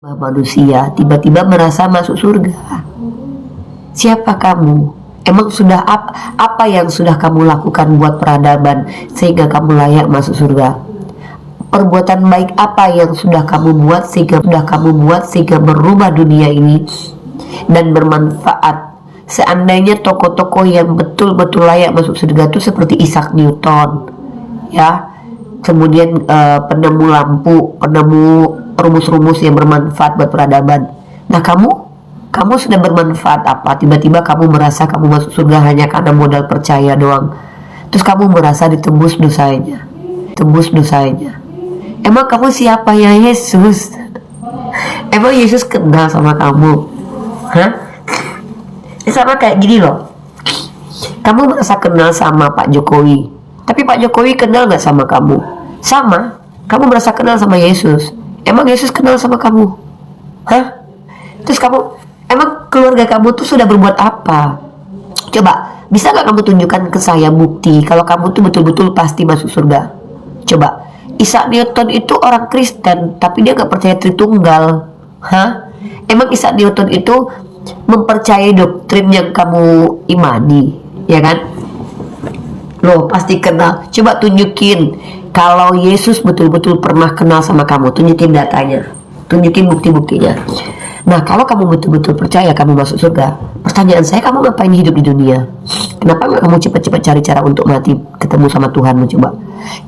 Manusia tiba-tiba merasa masuk surga. Siapa kamu? Emang sudah apa yang sudah kamu lakukan buat peradaban sehingga kamu layak masuk surga? Perbuatan baik apa yang sudah kamu buat sehingga merubah dunia ini dan bermanfaat? Seandainya tokoh-tokoh yang betul-betul layak masuk surga itu seperti Isaac Newton, ya, kemudian penemu lampu, penemu rumus-rumus yang bermanfaat buat peradaban. Nah, kamu sudah bermanfaat apa? Tiba-tiba kamu merasa kamu masuk surga hanya karena modal percaya doang. Terus kamu merasa ditebus dosanya. Emang kamu siapa ya Yesus? Emang Yesus kenal sama kamu? Hah? Sama kayak gini loh. Kamu merasa kenal sama Pak Jokowi, tapi Pak Jokowi kenal gak sama kamu? Sama. Kamu merasa kenal sama Yesus. Emang Yesus kenal sama kamu? Hah? Terus emang keluarga kamu tuh sudah berbuat apa? Coba, bisa gak kamu tunjukkan ke saya bukti kalau kamu tuh betul-betul pasti masuk surga? Coba, Isaac Newton itu orang Kristen, tapi dia gak percaya Tritunggal. Hah? Emang Isaac Newton itu mempercayai doktrin yang kamu imani, ya kan? Loh, pasti kenal. Coba tunjukin kalau Yesus betul-betul pernah kenal sama kamu. Tunjukin datanya, tunjukin bukti-buktinya. Nah, kalau kamu betul-betul percaya kamu masuk surga, pertanyaan saya, kamu ngapain hidup di dunia? Kenapa nggak kamu cepat-cepat cari cara untuk mati, ketemu sama Tuhan? Coba.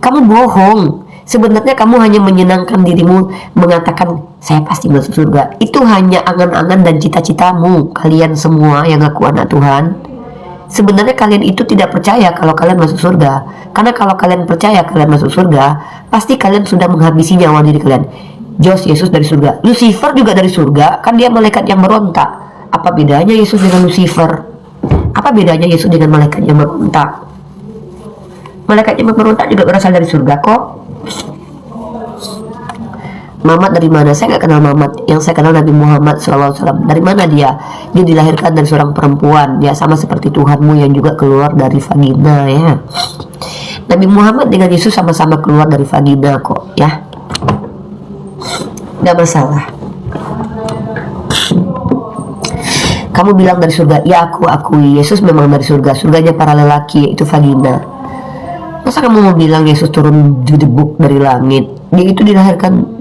Kamu bohong. Sebenarnya kamu hanya menyenangkan dirimu mengatakan saya pasti masuk surga. Itu hanya angan-angan dan cita-citamu, kalian semua yang ngaku anak Tuhan. Sebenarnya kalian itu tidak percaya kalau kalian masuk surga. Karena kalau kalian percaya kalian masuk surga, pasti kalian sudah menghabisi nyawa diri kalian. Yesus dari surga, Lucifer juga dari surga, kan dia malaikat yang berontak. Apa bedanya Yesus dengan Lucifer? Apa bedanya Yesus dengan malaikat yang berontak? Malaikat yang berontak juga berasal dari surga kok. Muhammad dari mana? Saya nggak kenal Muhammad. Yang saya kenal Nabi Muhammad SAW. Dari mana dia? Dia dilahirkan dari seorang perempuan. Dia sama seperti Tuhanmu yang juga keluar dari vagina, ya. Nabi Muhammad dengan Yesus sama-sama keluar dari vagina kok, ya. Nggak masalah. Kamu bilang dari surga, ya aku akui Yesus memang dari surga. Surganya para lelaki, itu vagina. Masa kamu mau bilang Yesus turun didebuk dari langit? Dia itu dilahirkan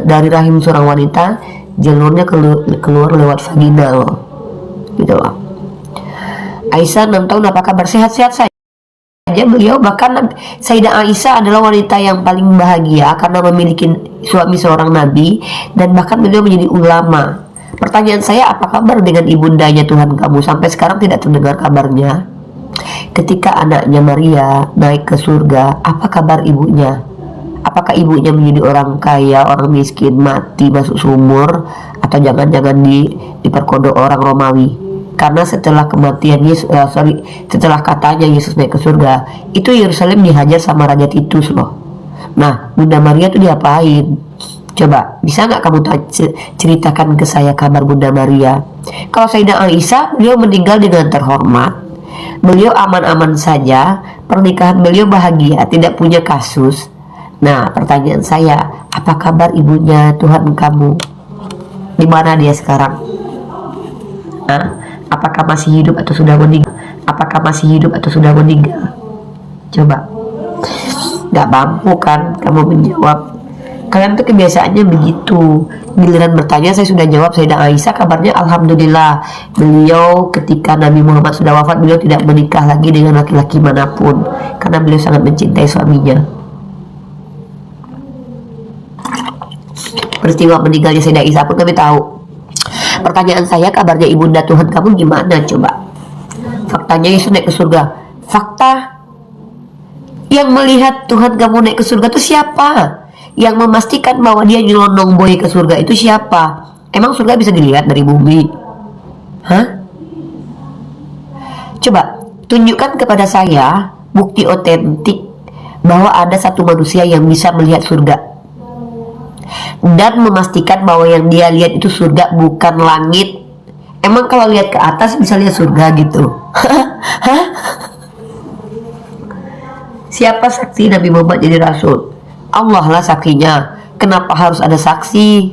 dari rahim seorang wanita, jalurnya keluar lewat vagina loh, gitu loh. Aisyah 6 tahun, apa kabar? Sehat-sehat saja. Beliau, bahkan Sayyidah Aisyah adalah wanita yang paling bahagia karena memiliki suami seorang nabi, dan bahkan beliau menjadi ulama. Pertanyaan saya, apa kabar dengan ibundanya Tuhan kamu? Sampai sekarang tidak terdengar kabarnya. Ketika anaknya Maria naik ke surga, apa kabar ibunya? Apakah ibunya menjadi orang kaya, orang miskin, mati, masuk sumur, atau jangan-jangan diperkodok orang Romawi? Karena setelah kematian Yesus, setelah katanya Yesus naik ke surga, itu Yerusalem dihajar sama Raja Titus loh. Nah, Bunda Maria itu diapain? Coba, bisa nggak kamu ceritakan ke saya kabar Bunda Maria? Kalau Sayyidah Aisyah, beliau meninggal dengan terhormat. Beliau aman-aman saja, pernikahan beliau bahagia, tidak punya kasus. Nah, pertanyaan saya, apa kabar ibunya Tuhan kamu? Di mana dia sekarang? Nah, apakah masih hidup atau sudah meninggal? Apakah masih hidup atau sudah meninggal? Coba. Gak mampu kan kamu menjawab. Kalian tuh kebiasaannya begitu. Giliran bertanya saya sudah jawab. Sayyidah Aisyah kabarnya alhamdulillah. Beliau ketika Nabi Muhammad sudah wafat, beliau tidak menikah lagi dengan laki-laki manapun karena beliau sangat mencintai suaminya. Peristiwa meninggalnya Sayyidah Aisyah pun kami tahu. Pertanyaan saya, kabarnya ibunda Tuhan kamu gimana? Coba. Faktanya Yesus naik ke surga. Fakta yang melihat Tuhan kamu naik ke surga itu siapa? Yang memastikan bahwa dia nyelonong boy ke surga itu siapa? Emang surga bisa dilihat dari bumi? Hah? Coba tunjukkan kepada saya bukti otentik bahwa ada satu manusia yang bisa melihat surga dan memastikan bahwa yang dia lihat itu surga, bukan langit. Emang kalau lihat ke atas bisa lihat surga gitu? Hah? Siapa saksi Nabi Muhammad jadi rasul? Allah lah saksinya. Kenapa harus ada saksi?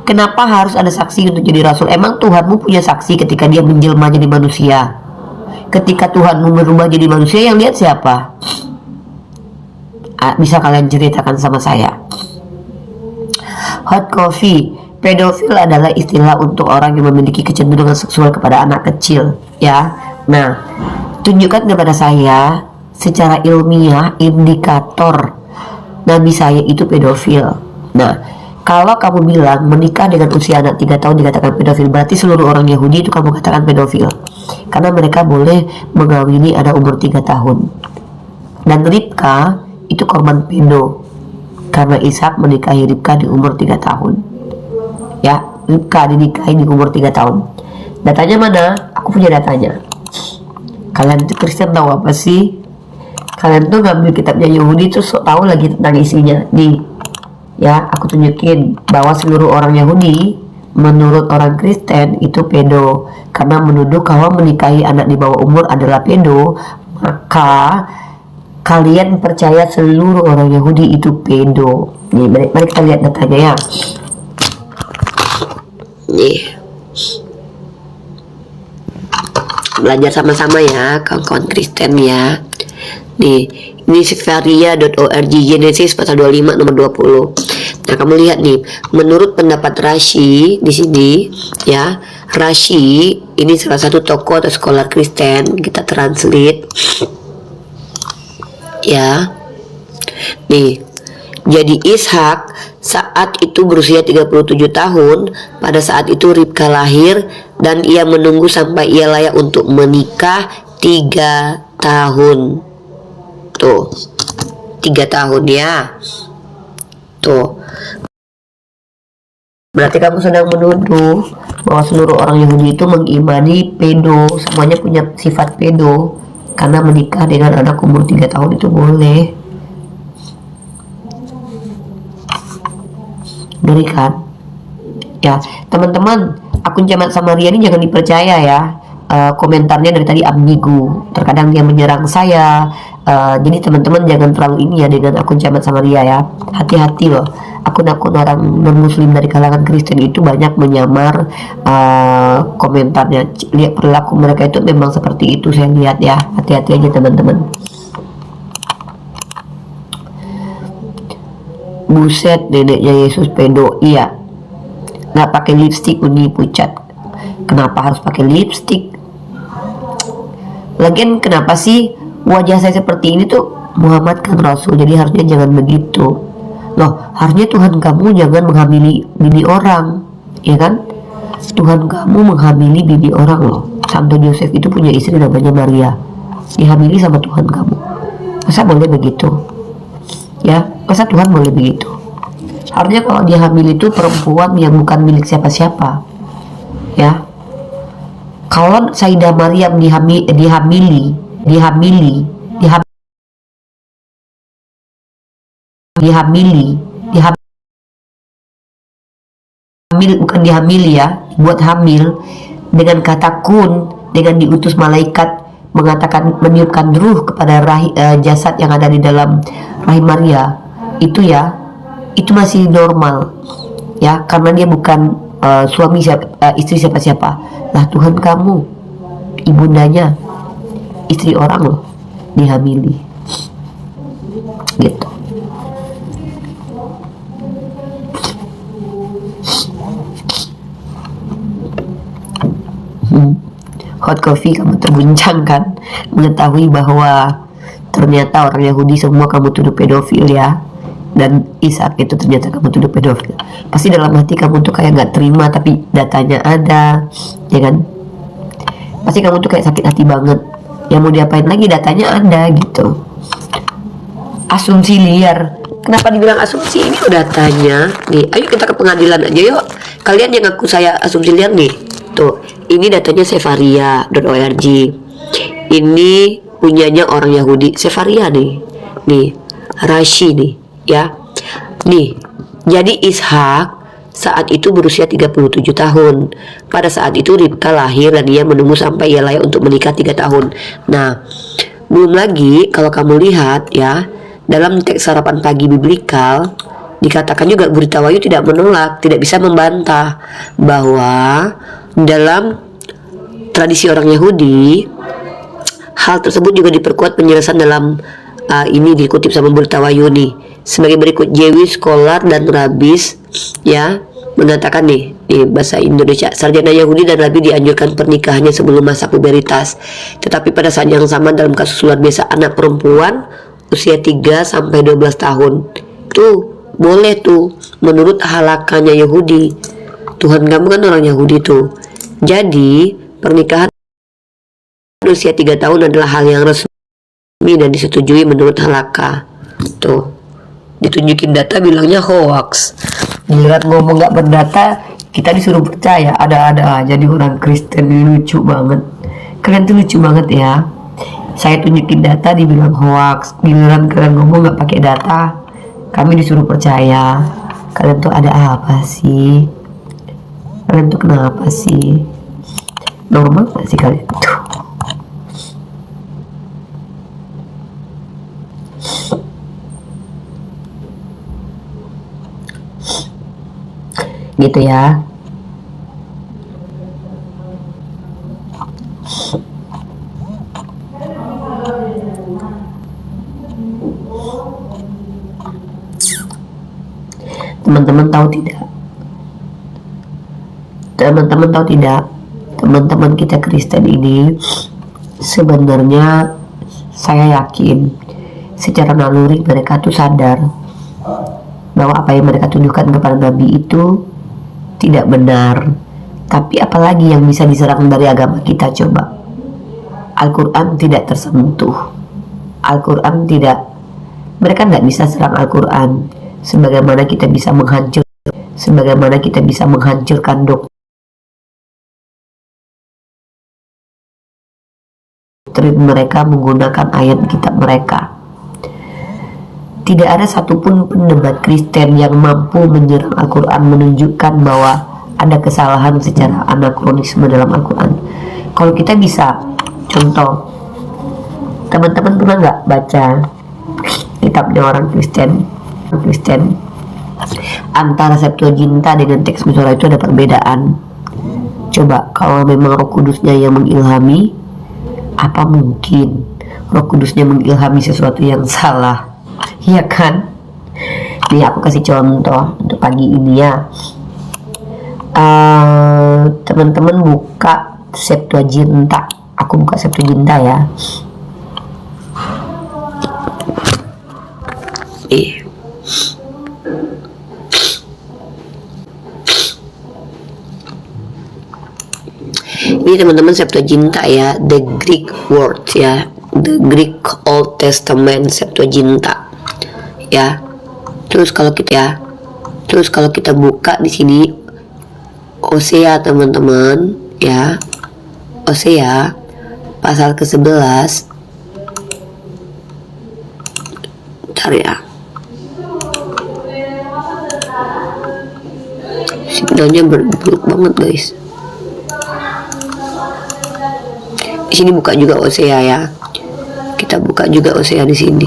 Kenapa harus ada saksi untuk jadi rasul? Emang Tuhanmu punya saksi ketika dia menjelma jadi manusia? Ketika Tuhanmu berubah jadi manusia, yang lihat siapa? Bisa kalian ceritakan sama saya. Hot coffee. Pedofil adalah istilah untuk orang yang memiliki kecenderungan seksual kepada anak kecil, ya. Nah, tunjukkan kepada saya secara ilmiah indikator nabi saya itu pedofil. Nah, kalau kamu bilang menikah dengan usia anak 3 tahun dikatakan pedofil, berarti seluruh orang Yahudi itu kamu katakan pedofil, karena mereka boleh mengawini anak umur 3 tahun. Dan Ribka itu korban pedo karena Ishak menikahi Ribka di umur 3 tahun. Ya, Ribka dinikahi di umur 3 tahun. Datanya mana? Aku punya datanya. Kalian itu Kristen tahu apa sih? Kalian tuh ngambil kitabnya Yahudi tuh sok tahu lagi tentang isinya. Nih, ya, aku tunjukin bahwa seluruh orang Yahudi menurut orang Kristen itu pedo karena menuduh kalau menikahi anak di bawah umur adalah pedo. Maka kalian percaya seluruh orang Yahudi itu pedo. Nih, mari kita lihat datanya ya. Nih, belajar sama-sama ya kawan-kawan Kristen ya. Nih, ini sefaria.org, Genesis pasal 25 nomor 20. Nah, kamu lihat nih, menurut pendapat Rashi di sini ya, Rashi ini salah satu tokoh atau scholar Kristen, kita translate ya. Nih, jadi Ishak saat itu berusia 37 tahun. Pada saat itu Ribka lahir dan ia menunggu sampai ia layak untuk menikah 3 tahun. Tuh, 3 tahun ya. Tuh, berarti kamu sedang menuduh bahwa seluruh orang Yahudi itu mengimani pedo, semuanya punya sifat pedo, karena menikah dengan anak umur 3 tahun itu boleh. Ngeri kan? Ya, teman-teman, akun Jamat Samaria ini jangan dipercaya ya. Komentarnya dari tadi ambigu, terkadang dia menyerang saya. Jadi teman-teman jangan terlalu ini ya dengan akun Jamat Samaria ya. Hati-hati loh, akun-akun orang non-muslim dari kalangan Kristen itu banyak menyamar komentarnya. Lihat perilaku mereka itu memang seperti itu, saya lihat ya. Hati-hati aja teman-teman. Buset, neneknya Yesus pedo. Iya, nggak pakai lipstick uni pucat. Kenapa harus pakai lipstick? Lagian kenapa sih wajah saya seperti ini tuh? Muhammad kan Rasul, jadi harusnya jangan begitu. Loh, harusnya Tuhan kamu jangan menghamili bini orang, ya kan? Tuhan kamu menghamili bini orang loh. Santo Yosef itu punya istri namanya Maria, dihamili sama Tuhan kamu. Masa boleh begitu? Ya, masa Tuhan boleh begitu? Harusnya kalau dia hamil itu perempuan yang bukan milik siapa-siapa. Ya, kalau Sayyidah Maryam dihamili bukan dihamili ya, buat hamil dengan kata kun, dengan diutus malaikat mengatakan meniupkan ruh kepada jasad yang ada di dalam rahim Maria, itu ya, itu masih normal ya, karena dia bukan istri siapa-siapa. Lah Tuhan kamu ibundanya istri orang loh, dihamili gitu. Hot coffee, kamu terguncang kan mengetahui bahwa ternyata orang Yahudi semua kamu tuduh pedofil ya, dan Ishak itu ternyata kamu tuduh pedofil. Pasti dalam hati kamu tuh kayak nggak terima, tapi datanya ada, ya kan? Pasti kamu tuh kayak sakit hati banget. Ya mau diapain lagi, datanya ada gitu. Asumsi liar. Kenapa dibilang asumsi? Ini udah datanya nih. Ayo kita ke pengadilan aja yuk. Kalian yang ngaku saya asumsi liar nih. Tuh, ini datanya sefaria.org. Ini punyanya orang Yahudi, Sefaria nih. Nih, Rashi nih, ya. Nih, jadi Ishak saat itu berusia 37 tahun. Pada saat itu Ribka lahir dan ia menunggu sampai ia layak untuk menikah 3 tahun. Nah, belum lagi kalau kamu lihat ya, dalam teks sarapan pagi biblikal dikatakan juga Gurita Wahyu tidak menolak, tidak bisa membantah bahwa dalam tradisi orang Yahudi hal tersebut juga diperkuat penjelasan dalam ini dikutip sama Gurita Wahyu nih sebagai berikut. Jewish scholar dan rabbis ya mengatakan nih di bahasa Indonesia, sarjana Yahudi dan rabi dianjurkan pernikahannya sebelum masa puberitas, tetapi pada saat yang sama dalam kasus luar biasa anak perempuan usia 3 sampai 12 tahun tuh boleh tuh menurut halakannya Yahudi. Tuhan kamu kan orang Yahudi tuh. Jadi pernikahan usia 3 tahun adalah hal yang resmi dan disetujui menurut halakha. Tuh ditunjukin data bilangnya hoax, giliran ngomong gak berdata kita disuruh percaya. Ada-ada aja di orang Kristen ini, lucu banget. Kalian tuh lucu banget ya. Saya tunjukin data dibilang hoax, giliran kalian ngomong gak pakai data kami disuruh percaya. Kalian tuh ada apa sih? Kalian tuh kenapa sih? Normal gak sih kalian tuh? Gitu ya. Teman-teman tahu tidak? Teman-teman tahu tidak? Teman-teman kita Kristen ini sebenarnya saya yakin secara naluri mereka tuh sadar bahwa apa yang mereka tunjukkan kepada Nabi itu tidak benar. Tapi apalagi yang bisa diserang dari agama kita coba? Al-Quran tidak tersentuh. Al-Quran tidak, mereka nggak bisa serang Al-Quran sebagaimana kita bisa menghancurkan doktrin mereka menggunakan ayat kitab mereka. Tidak ada satupun pendebat Kristen yang mampu menyerang Al-Quran menunjukkan bahwa ada kesalahan secara anakronisme dalam Al-Quran. Kalau kita bisa, contoh, teman-teman pernah nggak baca kitabnya orang Kristen? Antara Septuaginta dengan teks Misora itu ada perbedaan. Coba kalau memang Roh Kudusnya yang mengilhami, apa mungkin Roh Kudusnya mengilhami sesuatu yang salah? Iya kan? Nih aku kasih contoh untuk pagi ini ya. Teman-teman buka Septuaginta. Aku buka Septuaginta ya. Ini teman-teman Septuaginta ya, the Greek word ya, the Greek Old Testament Septuaginta ya. Terus kalau kita buka di sini Hosea teman-teman ya, Hosea pasal ke-11. Bentar ya, signalnya buruk banget guys. Di sini buka juga Hosea ya. Kita buka juga Hosea di sini.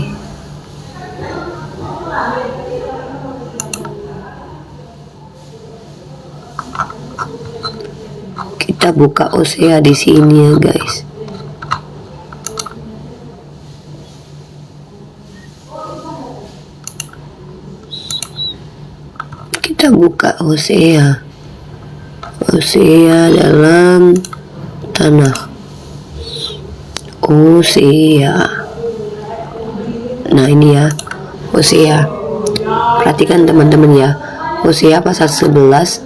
Kita buka Hosea di sini ya guys. Kita buka Hosea. Hosea dalam tanah. Hosea. Nah ini ya, Hosea. Perhatikan teman-teman ya. Hosea pasal 11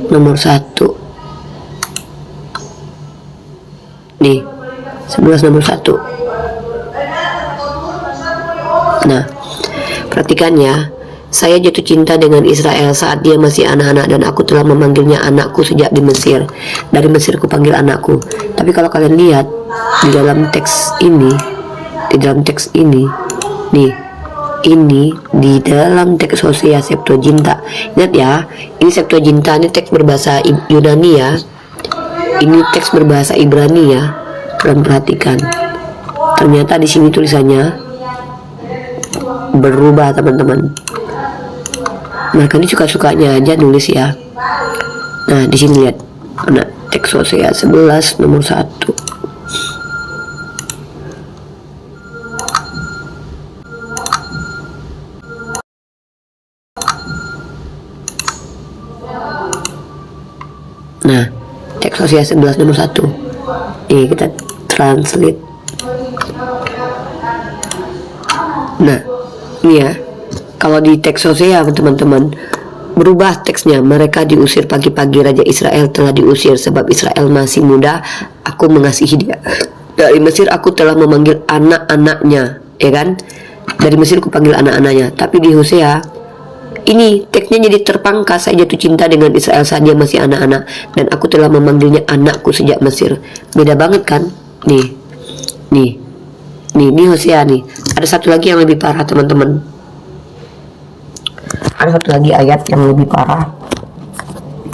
nomor 1. Nih, 11 nomor 1. Nah, perhatikan ya. Saya jatuh cinta dengan Israel saat dia masih anak-anak, dan aku telah memanggilnya anakku sejak di Mesir. Dari Mesir kupanggil anakku. Tapi kalau kalian lihat di dalam teks ini, nih, ini di dalam teks Hosea Septuaginta. Ingat ya, ini Septuaginta, ini teks berbahasa Yunani ya. Ini teks berbahasa Ibrani ya. Kalian perhatikan. Ternyata di sini tulisannya berubah teman-teman. Mereka ini suka-sukanya aja nulis ya. Nah, di sini lihat. Nah, teks Hosea 11 nomor 1. Nah, teks Hosea 11 nomor 1. Ini kita translate. Nah, ini ya. Kalau di teks Hosea teman-teman, berubah teksnya. Mereka diusir pagi-pagi, Raja Israel telah diusir sebab Israel masih muda. Aku mengasihi dia. Dari Mesir aku telah memanggil anak-anaknya, ya kan? Dari Mesir aku panggil anak-anaknya. Tapi di Hosea ini teksnya jadi terpangkas. Saya jatuh cinta dengan Israel saat dia masih anak-anak, dan aku telah memanggilnya anakku sejak Mesir. Beda banget kan? Nih Hosea nih. Ada satu lagi yang lebih parah teman-teman. Ada satu lagi ayat yang lebih parah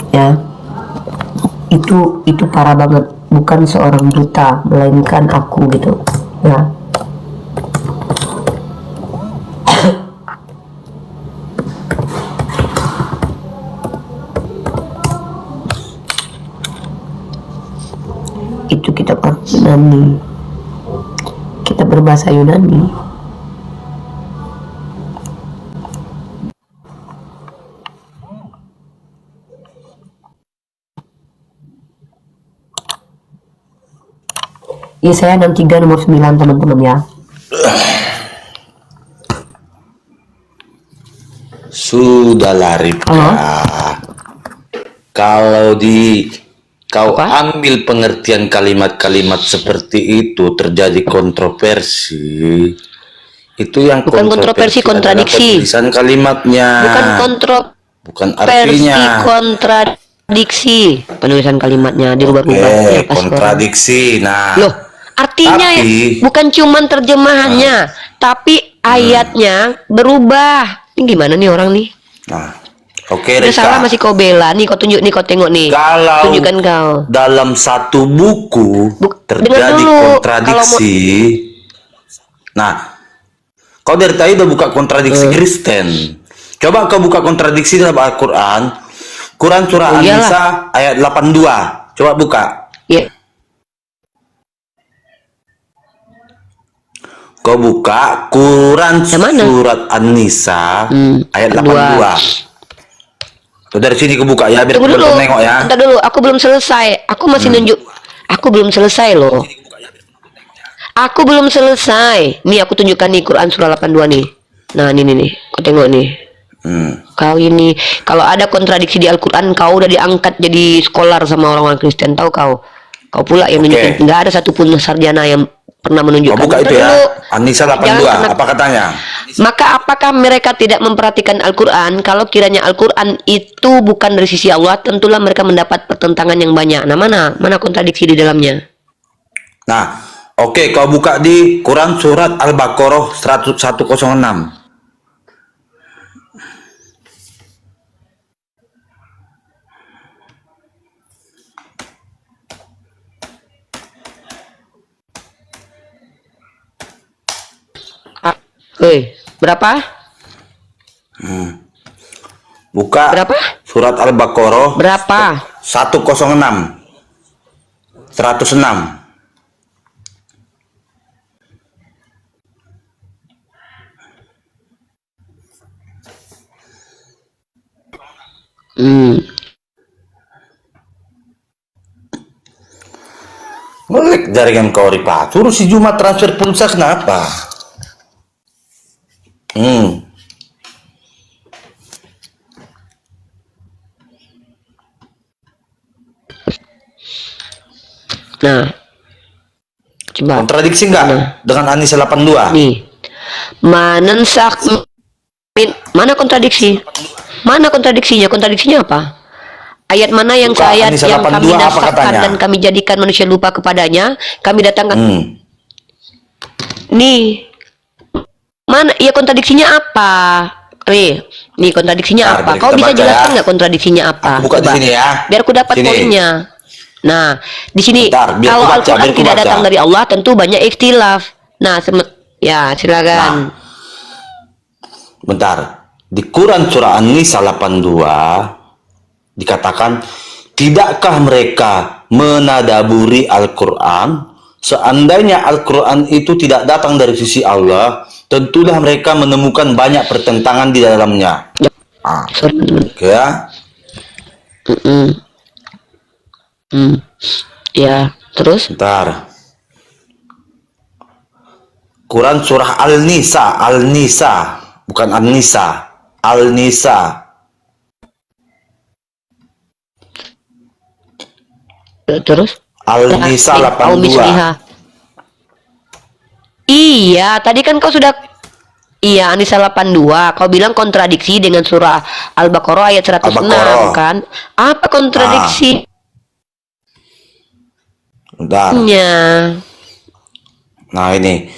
ya. Itu parah banget. Bukan seorang duta melainkan aku gitu ya. Itu kitab Yunani, kita berbahasa Yunani. Yesaya 63 nomor 9 teman-teman ya. Sudahlah Ripka, kalau kau ambil pengertian kalimat-kalimat seperti itu terjadi kontroversi. Itu yang bukan kontroversi, kontradiksi. Tulisan kalimatnya. Bukan artinya. Kontradiksi. Penulisan kalimatnya dirubah-ubah. Kontradiksi. Nah. Loh, artinya ya, bukan cuman terjemahannya, tapi ayatnya berubah. Ini gimana nih orang nih? Nah, oke, Rika. Salah masih kau bela nih, kau tunjuk nih, kau tengok nih. Kalau tunjukkan kau. Dalam satu buku terjadi kontradiksi. Nah, kau dari tadi udah buka kontradiksi Kristen. Coba kau buka kontradiksi dalam Al-Quran. Quran surah An-Nisa ayat 82. Coba buka. Iya. Kau buka Quran surat An-Nisa ayat 82. Tuh dari sini kau buka ya, biar kau nengok ya. Bentar dulu, aku belum selesai. Aku masih nunjuk. Aku belum selesai loh. Aku belum selesai. Nih aku tunjukkan nih Quran surah 82 nih. Nah ini nih, kau tengok nih. Kau ini, kalau ada kontradiksi di Al-Quran, kau udah diangkat jadi scholar sama orang-orang Kristen, tahu kau? Kau pula yang menunjukkan. Nggak ada satupun sarjana yang pernah menunjukkan. Kau buka itu ya, An-Nisa 82. Apa katanya? Maka apakah mereka tidak memperhatikan Al-Quran? Kalau kiranya Al-Quran itu bukan dari sisi Allah, tentulah mereka mendapat pertentangan yang banyak. Nah mana kontradiksi di dalamnya? Nah, oke, kau buka di Quran surat Al-Baqarah 106. Berapa? Buka berapa? Surat Al-Baqarah berapa? 106. 106. Ngelek jaringan kau Ripa. Suruh si Jumat transfer pulsa kenapa? Nah, coba kontradiksi nggak dengan An-Nisa 82? Nih, mana kontradiksi? Mana kontradiksinya? Kontradiksinya apa? Ayat mana yang yang kami naskahkan dan kami jadikan manusia lupa kepadanya, kami datangkan. Nih, mana? Ya kontradiksinya apa? Nih kontradiksinya apa? Kau bisa jelaskan nggak kontradiksinya apa? Buka di sini ya. Biar aku dapat poinnya. Nah, di sini kalau Al-Quran tidak datang dari Allah, tentu banyak ikhtilaf. Nah, ya silakan. Bentar. Di Quran surah An-Nisa 82 dikatakan, tidakkah mereka menadaburi Al-Quran? Seandainya Al-Quran itu tidak datang dari sisi Allah, tentulah mereka menemukan banyak pertentangan di dalamnya. Oke ya. Ya, terus? Bentar. Quran surah Al-Nisa, bukan An-Nisa, Al-Nisa. Terus? Al-Nisa 82. Iya, tadi kan kau sudah. Iya, An-Nisa 82. Kau bilang kontradiksi dengan surah Al-Baqarah ayat 106 Al-Baqarah. kan? Apa kontradiksi? Bentar. Nya. Nah ini,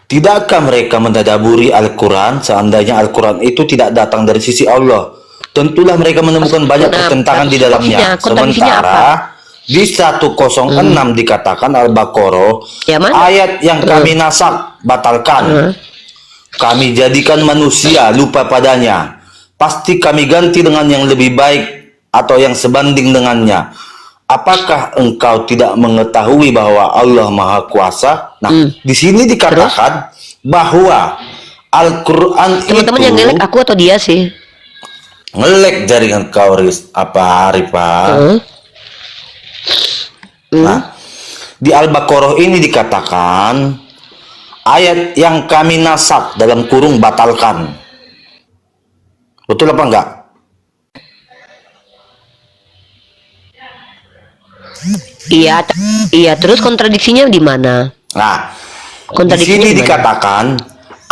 tidakkah mereka mentadaburi Al-Quran? Seandainya Al-Quran itu tidak datang dari sisi Allah, tentulah mereka menemukan banyak pertentangan di dalamnya. Sementara di 106 dikatakan Al-Baqarah, ayat yang kami nasak batalkan, kami jadikan manusia lupa padanya, pasti kami ganti dengan yang lebih baik atau yang sebanding dengannya. Apakah engkau tidak mengetahui bahwa Allah Maha Kuasa? Nah, di sini dikatakan bahwa Al-Quran itu... Teman-teman yang ngelek aku atau dia sih? Ngelek jaringan kau, Rifa. Nah, di Al-Baqarah ini dikatakan ayat yang kami nasak dalam kurung batalkan. Betul apa enggak? Iya, terus kontradiksinya di mana? Nah, di sini dikatakan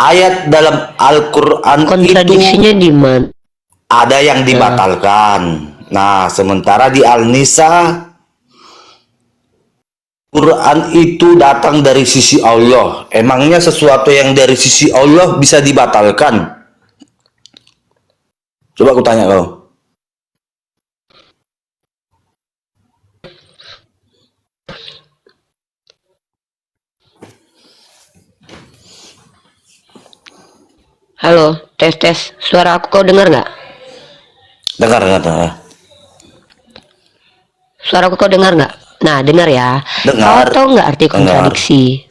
ayat dalam Al-Quran kontradiksinya di mana? Ada yang dibatalkan. Nah, sementara di Al-Nisa, Quran itu datang dari sisi Allah. Emangnya sesuatu yang dari sisi Allah bisa dibatalkan? Coba aku tanya kau. Halo, tes. Suara aku kau dengar nggak? Dengar. Suara aku kau dengar nggak? Nah, dengar ya. Kau tahu nggak arti kontradiksi?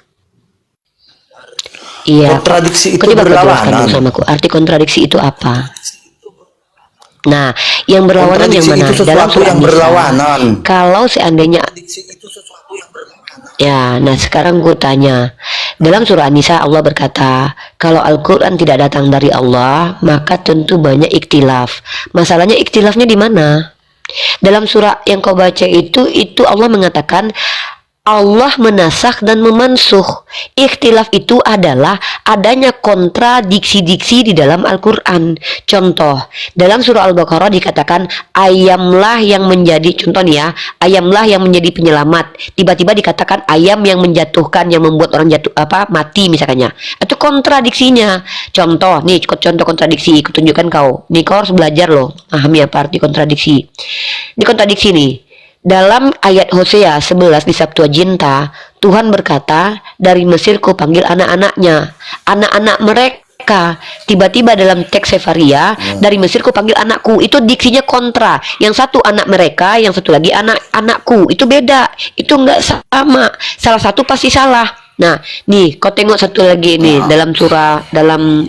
Iya. Kontradiksi itu coba berlawanan. sama aku. Arti kontradiksi itu apa? Nah, yang berlawanan yang mana? Dalam surah yang berlawanan. Kalau seandainya ya, nah sekarang gue tanya, dalam surah An-Nisa Allah berkata, kalau Al-Quran tidak datang dari Allah, maka tentu banyak ikhtilaf. Masalahnya ikhtilafnya di mana? Dalam surah yang kau baca itu Allah mengatakan Allah menasakh dan memansuh. Ikhtilaf itu adalah adanya kontradiksi-diksi di dalam Al-Quran. Contoh, dalam surah Al-Baqarah dikatakan ayamlah yang menjadi, contoh nih ya, ayamlah yang menjadi penyelamat. Tiba-tiba dikatakan ayam yang menjatuhkan, yang membuat orang jatuh mati misalnya. Itu kontradiksinya. Contoh nih, contoh kontradiksi. Aku tunjukkan kau. Nih kau harus belajar loh, pahami apa arti kontradiksi. Ini kontradiksi nih. Dalam ayat Hosea 11 di Septuaginta, Tuhan berkata, dari Mesir ku panggil anak-anaknya, anak-anak mereka. Tiba-tiba dalam teks Sefaria, dari Mesir ku panggil anakku. Itu diksinya kontra. Yang satu anak mereka, yang satu lagi anak-anakku. Itu beda. Itu enggak sama. Salah satu pasti salah. Nah, nih, kau tengok satu lagi nih dalam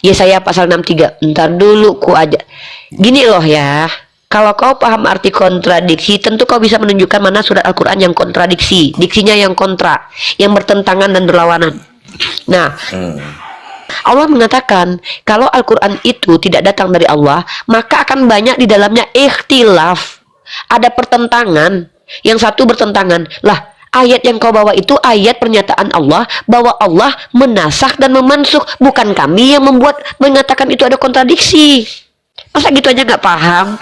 Yesaya pasal 63. Ntar dulu ku aja. Gini loh ya. Kalau kau paham arti kontradiksi, tentu kau bisa menunjukkan mana surat Al-Quran yang kontradiksi, diksinya yang kontra, yang bertentangan dan berlawanan. Nah, Allah mengatakan, kalau Al-Quran itu tidak datang dari Allah, maka akan banyak di dalamnya ikhtilaf. Ada pertentangan, yang satu bertentangan. Lah, ayat yang kau bawa itu ayat pernyataan Allah, bahwa Allah menasakh dan memansuh. Bukan kami yang mengatakan itu ada kontradiksi. Masa gitu aja nggak paham?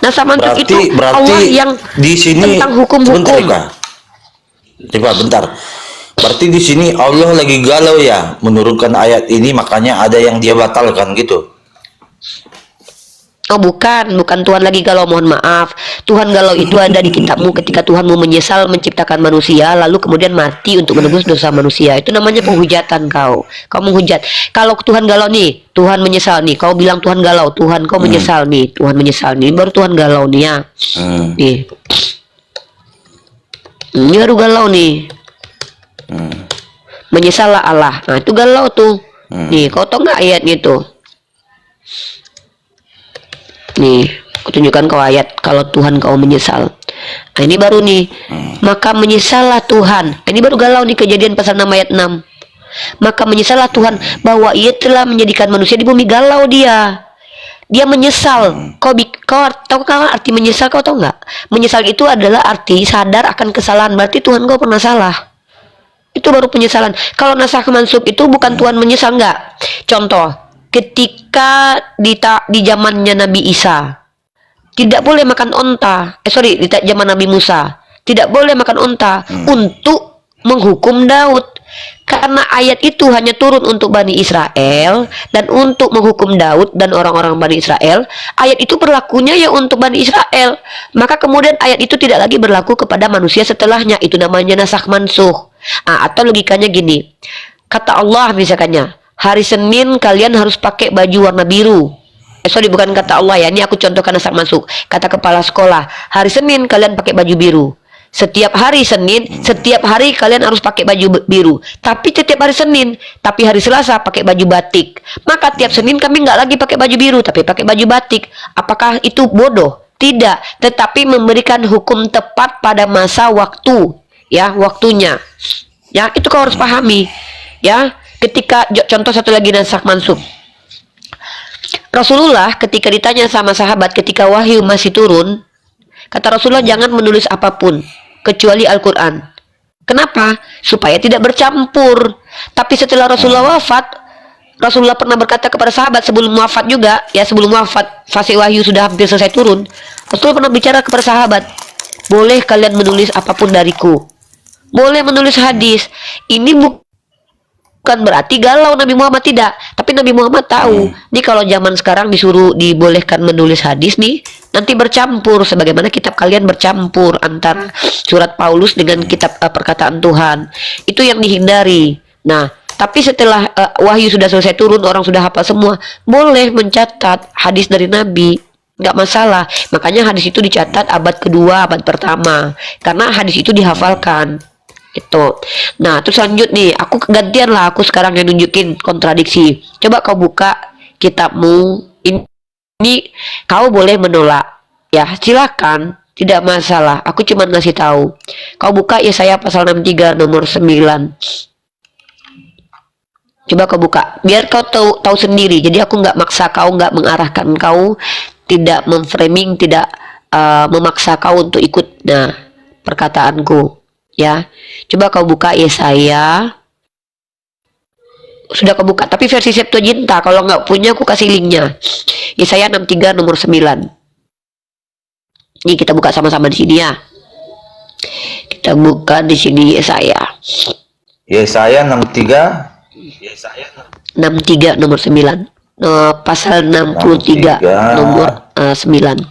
Nah, sama itu Allah yang di sini tentang hukum-hukum. Bentar. Berarti di sini Allah lagi galau ya menurunkan ayat ini, makanya ada yang dia batalkan gitu. Oh bukan Tuhan lagi galau, mohon maaf. Tuhan galau itu ada di kitabmu ketika Tuhanmu menyesal menciptakan manusia, lalu kemudian mati untuk menebus dosa manusia. Itu namanya penghujatan kau. Kau menghujat. Kalau Tuhan galau nih, Tuhan menyesal nih. Kau bilang Tuhan galau, Tuhan kau menyesal nih. Tuhan menyesal nih, baru Tuhan galau nih ya. Nih. Ini baru galau nih. Menyesallah Allah. Nah itu galau tuh. Nih, kau tahu nggak ayatnya tuh? Nih, aku tunjukkan kau ayat kalau Tuhan kau menyesal. Nah, ini baru nih. Maka menyesallah Tuhan. Ini baru galau nih, Kejadian pasal 6 ayat 6. Maka menyesallah Tuhan bahwa ia telah menjadikan manusia di bumi. Galau dia. Dia menyesal. Kau tahu kan arti menyesal? Kau tahu nggak? Menyesal itu adalah arti sadar akan kesalahan. Berarti Tuhan kau pernah salah. Itu baru penyesalan. Kalau nasakh mansukh itu bukan Tuhan menyesal, nggak. Contoh, ketika di zamannya Nabi Isa tidak boleh makan onta. Di zaman Nabi Musa tidak boleh makan onta untuk menghukum Daud. Karena ayat itu hanya turun untuk Bani Israel dan untuk menghukum Daud dan orang-orang Bani Israel. Ayat itu berlakunya ya untuk Bani Israel. Maka kemudian ayat itu tidak lagi berlaku kepada manusia setelahnya. Itu namanya nasakh mansukh. Atau logikanya gini. Kata Allah misalkannya, hari Senin kalian harus pakai baju warna biru. Bukan kata Allah ya. Ini aku contohkan nasakh mansukh. Kata kepala sekolah, hari Senin kalian pakai baju biru. Setiap hari Senin, setiap hari kalian harus pakai baju biru. Tapi setiap hari Senin, tapi hari Selasa pakai baju batik. Maka tiap Senin kami nggak lagi pakai baju biru, tapi pakai baju batik. Apakah itu bodoh? Tidak. Tetapi memberikan hukum tepat pada masa waktu, ya, waktunya. Ya, itu kau harus pahami. Ya, ketika contoh satu lagi nasakh mansukh. Rasulullah ketika ditanya sama sahabat ketika wahyu masih turun, kata Rasulullah jangan menulis apapun kecuali Al-Quran. Kenapa? Supaya tidak bercampur. Tapi setelah Rasulullah wafat, Rasulullah pernah berkata kepada sahabat sebelum wafat juga, ya sebelum wafat, fase wahyu sudah hampir selesai turun. Rasulullah pernah bicara kepada sahabat, boleh kalian menulis apapun dariku. Boleh menulis hadis. Ini bukan berarti galau Nabi Muhammad, tidak. Tapi Nabi Muhammad tahu, nih kalau zaman sekarang disuruh dibolehkan menulis hadis nih, nanti bercampur sebagaimana kitab kalian bercampur antara surat Paulus dengan kitab perkataan Tuhan. Itu yang dihindari. Nah, tapi setelah wahyu sudah selesai turun, orang sudah hafal semua, boleh mencatat hadis dari Nabi, nggak masalah. Makanya hadis itu dicatat abad kedua, abad pertama, karena hadis itu dihafalkan. Itu. Nah, terus lanjut nih, aku gantian lah, aku sekarang yang nunjukin kontradiksi. Coba kau buka kitabmu. Ini kau boleh menolak, ya silakan, tidak masalah. Aku cuma ngasih tahu. Kau buka Yesaya pasal 63 nomor 9. Coba kau buka, biar kau tahu sendiri. Jadi aku nggak maksa kau, nggak mengarahkan kau, tidak memframing, tidak memaksa kau untuk ikut. Nah, perkataanku, ya. Coba kau buka Yesaya. Sudah kau buka, tapi versi Septuaginta. Kalau nggak punya, aku kasih linknya. Yesaya 63 nomor 9. Ini kita buka sama-sama di sini ya. Kita buka di sini Yesaya 63 nomor 9. Pasal 63 nomor 9.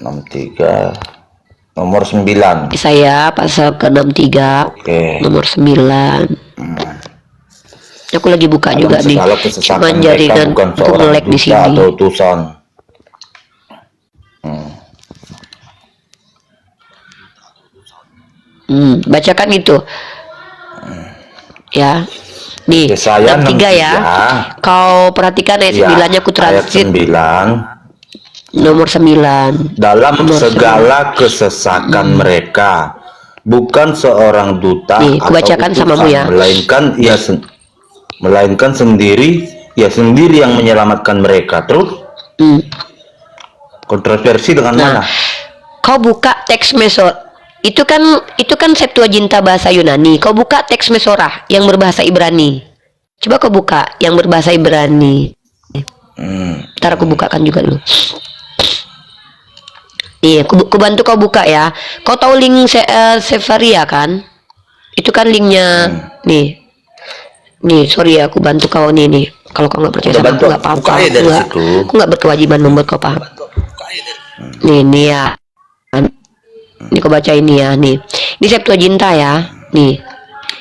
63 nomor 9. Yesaya pasal ke-63 nomor 9. Aku lagi buka juga nih. Cuman jaringan aku nge-lag di sini. Bacakan itu. Ya. Nih, 63 ya. Kau perhatikan ayat 9-nya aku transit. Nomor 9. Dalam segala kesesakan mereka, bukan seorang duta atau utusan, ya. melainkan sendiri yang menyelamatkan mereka. Terus kontroversi dengan mana? Kau buka teks Mesor. Itu kan Septuaginta bahasa Yunani. Kau buka teks Mesorah yang berbahasa Ibrani. Coba kau buka yang berbahasa Ibrani. Ntar aku bukakan juga dulu. Iya, aku bantu kau buka ya. Kau tahu link Sefaria kan? Itu kan linknya nih. Nih, sorry ya, aku bantu kau nih. Kalau kau nggak percaya Udah sama bantu aku nggak apa-apa. buka aja dari situ. Aku nggak berkewajiban membuat kau paham. Nih ya. Ini kau baca ini ya, nih. Ini Septuaginta ya. Nih.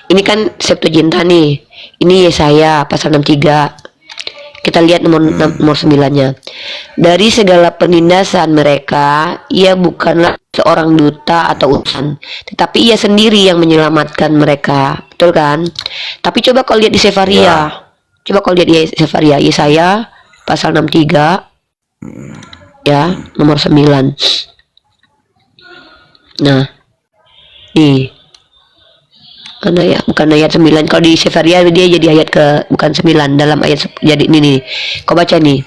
Ini kan Septuaginta nih. Ini Yesaya pasal 63. Kita lihat nomor 9-nya. Dari segala penindasan mereka, ia bukanlah seorang duta atau utusan, tetapi ia sendiri yang menyelamatkan mereka. Betul kan? Tapi coba kau lihat di Sefaria. Ya. Coba kau lihat di Sefaria, Yesaya pasal 63. Ya, nomor 9. Nah, nih. Mana ya? Bukan ayat 9. Kalau di Sefaria dia jadi ayat ke bukan 9 dalam ayat jadi ini nih. Kau baca nih.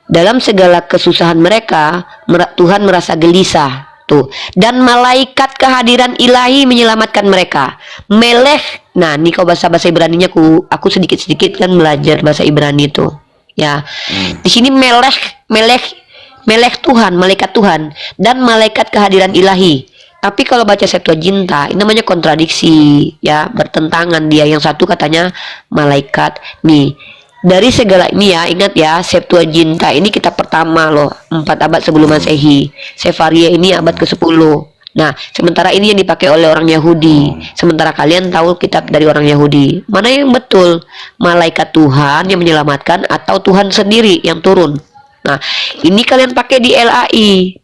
Dalam segala kesusahan mereka, Tuhan merasa gelisah. Tuh. Dan malaikat kehadiran ilahi menyelamatkan mereka. Melech. Nah, nih kau bahasa Ibraninya aku sedikit-sedikit kan belajar bahasa Ibrani itu. Ya. Di sini Melech Tuhan, malaikat Tuhan, dan malaikat kehadiran ilahi. Tapi kalau baca Septuaginta, ini namanya kontradiksi, ya, bertentangan dia. Yang satu katanya malaikat. Nih, dari segala ini ya, ingat ya, Septuaginta ini kitab pertama loh, 4 abad sebelum Masehi. Sefaria ini abad ke-10. Nah, sementara ini yang dipakai oleh orang Yahudi. Sementara kalian tahu kitab dari orang Yahudi. Mana yang betul? Malaikat Tuhan yang menyelamatkan atau Tuhan sendiri yang turun? Nah, ini kalian pakai di LAI.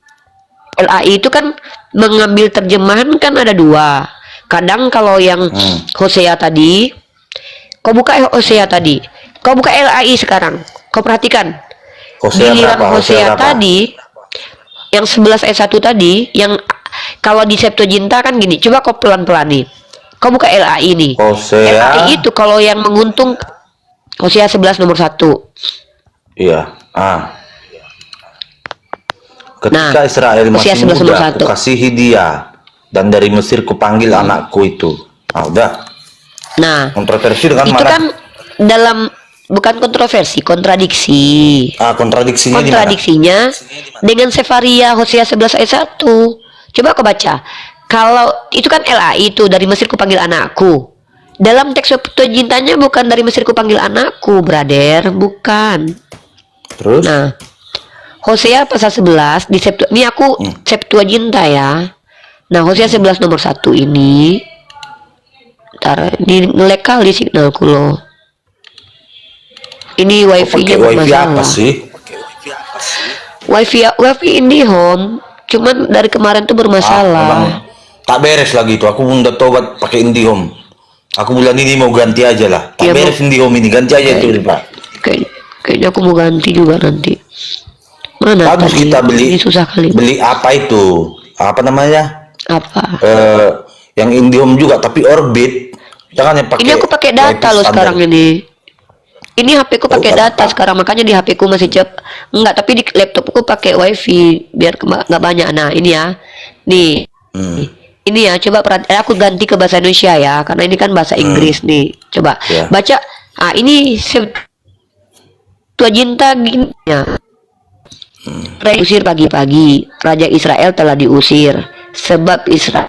LAI itu kan mengambil terjemahan kan ada 2. Kadang kalau yang Hosea tadi, kau buka Hosea tadi, kau buka LAI sekarang, kau perhatikan. Giliran Hosea tadi, yang 11 ayat 1 tadi, yang kalau di Septuaginta kan gini, coba kau pelan-pelan nih. Kau buka LAI nih. Hosea. LAI itu kalau yang menguntung Hosea 11 nomor 1. Iya. Ketika Israel masih muda, aku kasihi dia, dan dari Mesir kupanggil anakku itu. Udah. Nah, kontroversi dengan itu mana? kan dalam bukan kontroversi, kontradiksi. Kontradiksinya Kontradiksinya dengan Sefaria Hosea 11 ayat 1. Coba kau baca. Kalau itu kan LAI itu dari Mesir kupanggil anakku. Dalam teks Septuagintanya bukan dari Mesir kupanggil anakku, brother, bukan. Terus? Nah, Hosea pasal 11 di ini aku Septuaginta ya. Nah, Hosea 11 nomor 1 ini. Ntar ini nge-lag kali signalku loh. Ini wifi-nya bermasalah. Apa sih? Wifi IndiHome, cuman dari kemarin tuh bermasalah. Tak beres lagi itu. Aku udah tobat pakai IndiHome. Aku bulan ini mau ganti aja lah. Tak beres IndiHome ini, ganti aja itu, Pak. Kayaknya aku mau ganti juga nanti. Mana bagus tadi? Kita beli. Ini susah kali. Beli apa itu? Apa namanya? Apa? Yang IndiHome juga tapi Orbit. Jangan yang pakai. Ini aku pakai data loh sekarang ini. Ini HP ku pakai data sekarang, makanya di HP ku masih enggak, tapi di laptopku pakai wifi biar nggak banyak. Nah, ini ya. Nih. Ini ya, coba aku ganti ke bahasa Indonesia ya, karena ini kan bahasa Inggris nih. Coba baca. Ini Septuaginta gini ya. Diusir pagi-pagi, Raja Israel telah diusir, sebab Israel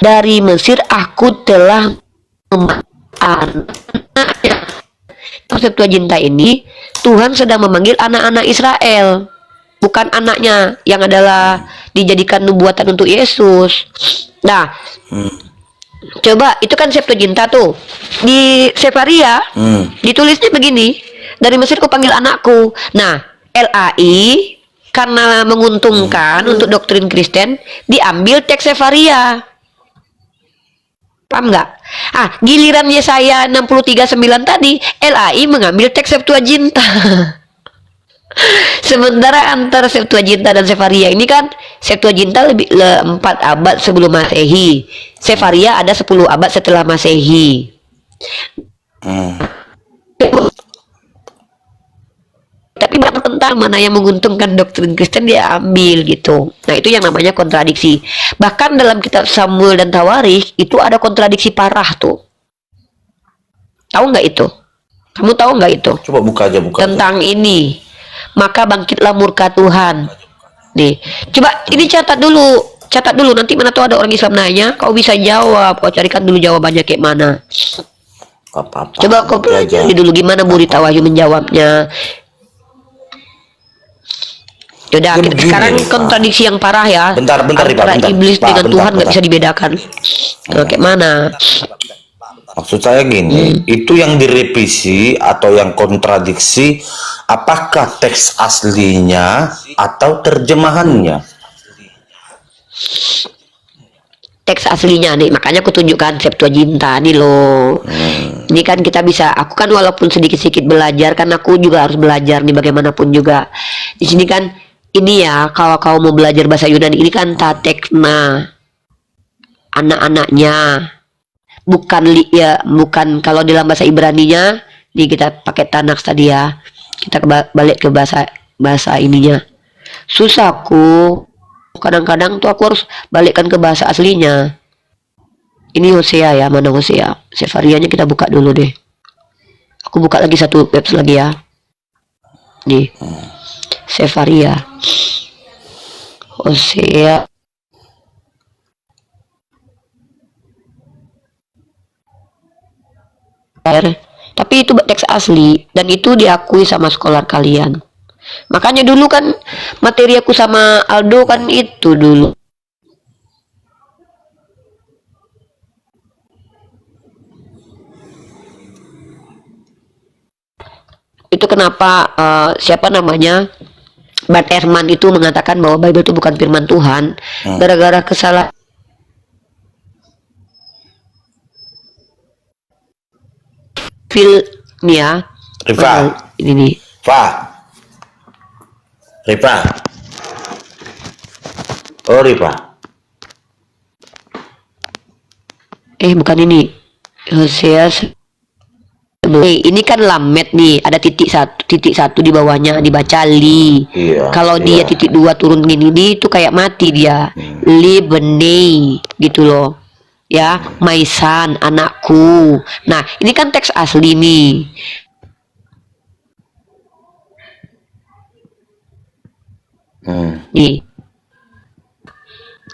dari Mesir aku telah anaknya. Septuaginta ini Tuhan sedang memanggil anak-anak Israel, bukan anaknya yang adalah dijadikan nubuatan untuk Yesus. Nah, coba itu kan Septuaginta tuh. Di Sefaria ditulisnya begini, dari Mesir ku panggil anakku. Nah, LAI karena menguntungkan untuk doktrin Kristen diambil teks Sefaria. Paham nggak? Giliran Yesaya 63:9 tadi, LAI mengambil teks Septuaginta. Sementara antara Septuaginta dan Sefaria ini kan Septuaginta lebih 4 abad sebelum Masehi. Sefaria ada 10 abad setelah Masehi. Tapi tentang mana yang menguntungkan doktrin Kristen dia ambil gitu. Nah, itu yang namanya kontradiksi. Bahkan dalam kitab Samuel dan Tawarikh itu ada kontradiksi parah tuh. Tahu nggak itu? Kamu tahu nggak itu? Coba buka aja. Tentang ini. Maka bangkitlah murka Tuhan. Nih, coba ini catat dulu. Nanti mana tuh ada orang Islam nanya, kau bisa jawab. Kau carikan dulu jawabannya kayak mana. Gak apa-apa. Coba kau pelajari dulu gimana Bu Rita Wahyu menjawabnya. Yaudah, Ya begini, sekarang Rifa. kontradiksi yang parah ya. Bentar, Rifa, antara bentar. iblis Pak, dengan bentar, Tuhan nggak bentar. bisa dibedakan. Kayak mana? Maksud saya gini, itu yang direvisi atau yang kontradiksi, apakah teks aslinya atau terjemahannya? Teks aslinya nih, makanya aku tunjukkan Septuaginta nih loh. Ini kan kita bisa, aku kan walaupun sedikit-sedikit belajar, kan aku juga harus belajar nih bagaimanapun juga. Di sini kan ini ya, kalau kau mau belajar bahasa Yunani ini kan tatekna, anak-anaknya, bukan bukan kalau dalam bahasa Ibraninya, nih kita pakai Tanakh tadi ya. Kita balik ke bahasa ininya. Susah aku. Kadang-kadang tuh aku harus balikkan ke bahasa aslinya. Ini Hosea ya, mana Hosea? Sefarianya kita buka dulu deh. Aku buka lagi satu webs lagi ya. Nih. Sefaria. Hosea. Tapi itu teks asli dan itu diakui sama sekolah kalian. Makanya dulu kan materi aku sama Aldo kan itu dulu. Itu kenapa siapa namanya Bart Ehrman itu mengatakan bahwa Bible itu bukan firman Tuhan gara-gara kesalahan feel nih ya. Rifa, Ini nih. Rifa. Oh Rifa. Bukan ini. Hosea. Ini kan lamet nih, ada titik satu di bawahnya dibaca li. Iya, Kalau dia titik 2 turun gini itu kayak mati dia. Li benei gitu loh. Ya, Maisan anakku. Nah, ini kan teks asli nih. Nih.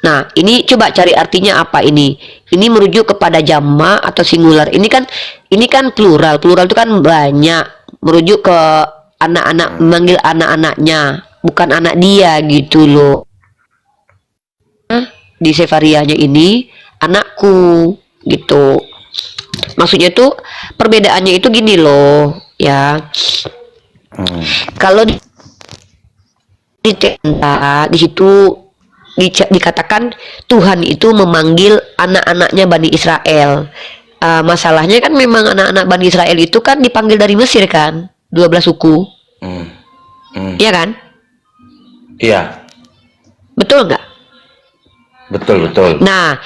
Nah, ini coba cari artinya apa ini? Ini merujuk kepada jama atau singular. Ini kan plural. Plural itu kan banyak. Merujuk ke anak-anak, memanggil anak-anaknya, bukan anak dia gitu loh. Nah, di Sefarianya ini anakku gitu. Maksudnya tuh perbedaannya itu gini loh, ya. Kalau di situ dikatakan Tuhan itu memanggil anak-anaknya Bani Israel. Masalahnya kan memang anak-anak Bani Israel itu kan dipanggil dari Mesir kan, 12 suku. Iya kan? Iya. Betul nggak? Betul. Nah,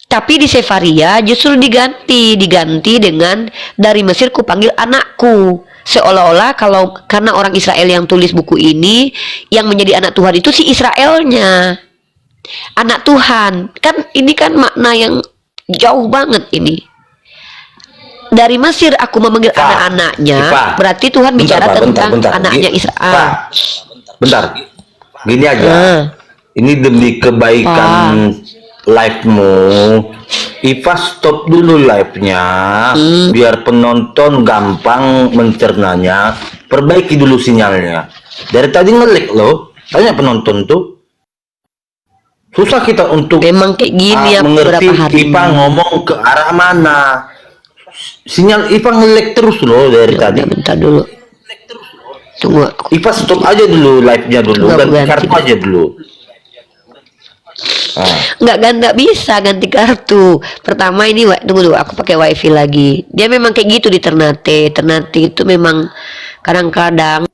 tapi di Sefaria justru diganti dengan dari Mesir ku panggil anakku. Seolah-olah karena orang Israel yang tulis buku ini, yang menjadi anak Tuhan itu si Israelnya. Anak Tuhan. Kan ini kan makna yang jauh banget ini. Dari Mesir aku memanggil anak-anaknya, berarti Tuhan bicara tentang anaknya Israel. Bentar. Gini aja. Ini demi kebaikan live-mu. Iva stop dulu live-nya biar penonton gampang mencernanya. Perbaiki dulu sinyalnya. Dari tadi ngelik loh. Tanya penonton tuh. Susah kita untuk memang kayak gini ya mengerti beberapa hari. Iva ngomong ke arah mana. Sinyal Iva ngelik terus loh dari tadi. Bentar dulu. Tunggu. Iva stop aja dulu live-nya dulu. Ganti kartu aja dulu. Nggak bisa ganti kartu. Pertama ini tunggu dulu, aku pakai wifi lagi. Dia memang kayak gitu di Ternate. Ternate itu memang kadang-kadang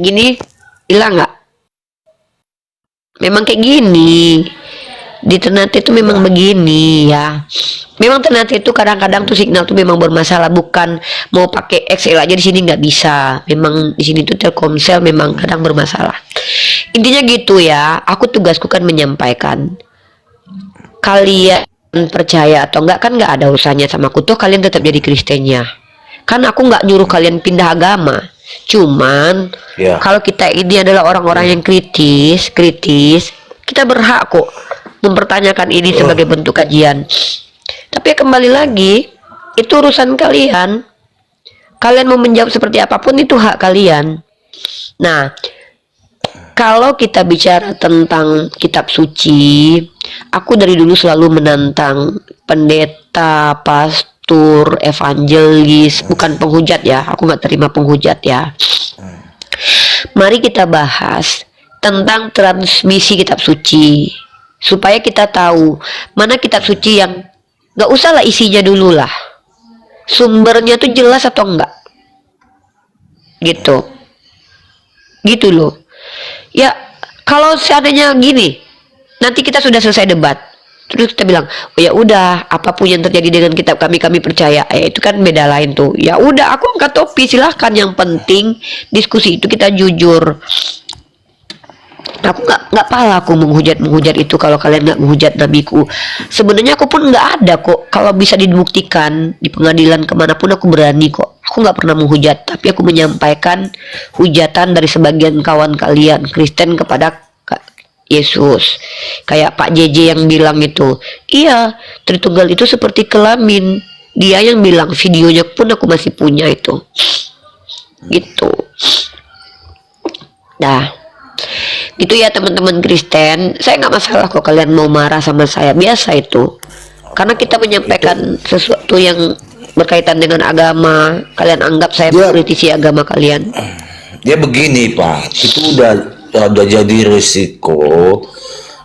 gini, hilang nggak? Memang kayak gini. Di Ternate itu memang begini ya. Memang Ternate itu kadang-kadang tuh signal tuh memang bermasalah, bukan mau pakai XL aja di sini nggak bisa. Memang di sini tuh Telkomsel memang kadang bermasalah. Intinya gitu ya. Aku tugasku kan menyampaikan. Kalian percaya atau enggak kan nggak ada urusannya sama aku, tuh kalian tetap jadi Kristennya. Kan aku nggak nyuruh kalian pindah agama. Cuman kalau kita ini adalah orang-orang yang kritis, kita berhak kok mempertanyakan ini sebagai bentuk kajian. Tapi kembali lagi, itu urusan kalian. Kalian mau menjawab seperti apapun itu hak kalian. Nah, kalau kita bicara tentang kitab suci, aku dari dulu selalu menantang pendeta, pastor, evangelis, bukan penghujat ya. Aku nggak terima penghujat ya. Mari kita bahas tentang transmisi kitab suci, supaya kita tahu mana kitab suci yang nggak usah lah isinya dulu lah, sumbernya tuh jelas atau enggak, gitu loh. Ya, kalau seandainya gini, nanti kita sudah selesai debat, terus kita bilang, oh ya udah, apapun yang terjadi dengan kitab kami percaya, itu kan beda lain tuh. Ya udah, aku angkat topi, silahkan. Yang penting diskusi itu kita jujur. Aku nggak pala aku menghujat itu kalau kalian nggak menghujat nabiku. Sebenarnya aku pun nggak ada kok. Kalau bisa dibuktikan di pengadilan kemanapun aku berani kok. Aku nggak pernah menghujat, tapi aku menyampaikan hujatan dari sebagian kawan kalian Kristen kepada Yesus. Kayak Pak JJ yang bilang itu, iya Tritunggal itu seperti kelamin. Dia yang bilang, videonya pun aku masih punya itu. Gitu. Nah, gitu ya teman-teman Kristen. Saya nggak masalah kok kalian mau marah sama saya, biasa itu. Karena kita menyampaikan sesuatu yang berkaitan dengan agama. Kalian anggap saya politisi agama kalian. Ya begini Pak, itu udah jadi risiko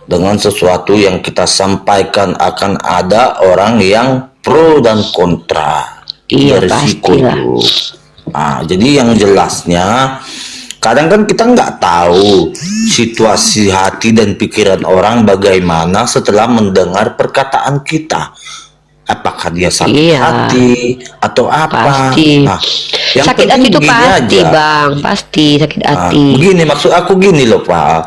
dengan sesuatu yang kita sampaikan akan ada orang yang pro dan kontra. Iya, risiko pastilah. itu. Nah, jadi yang jelasnya kadang kan kita nggak tahu situasi hati dan pikiran orang bagaimana setelah mendengar perkataan kita. Apakah dia sakit hati atau apa? Pasti. Nah, yang sakit hati itu pasti aja. Bang, pasti sakit hati. Begini maksud aku gini loh Pak.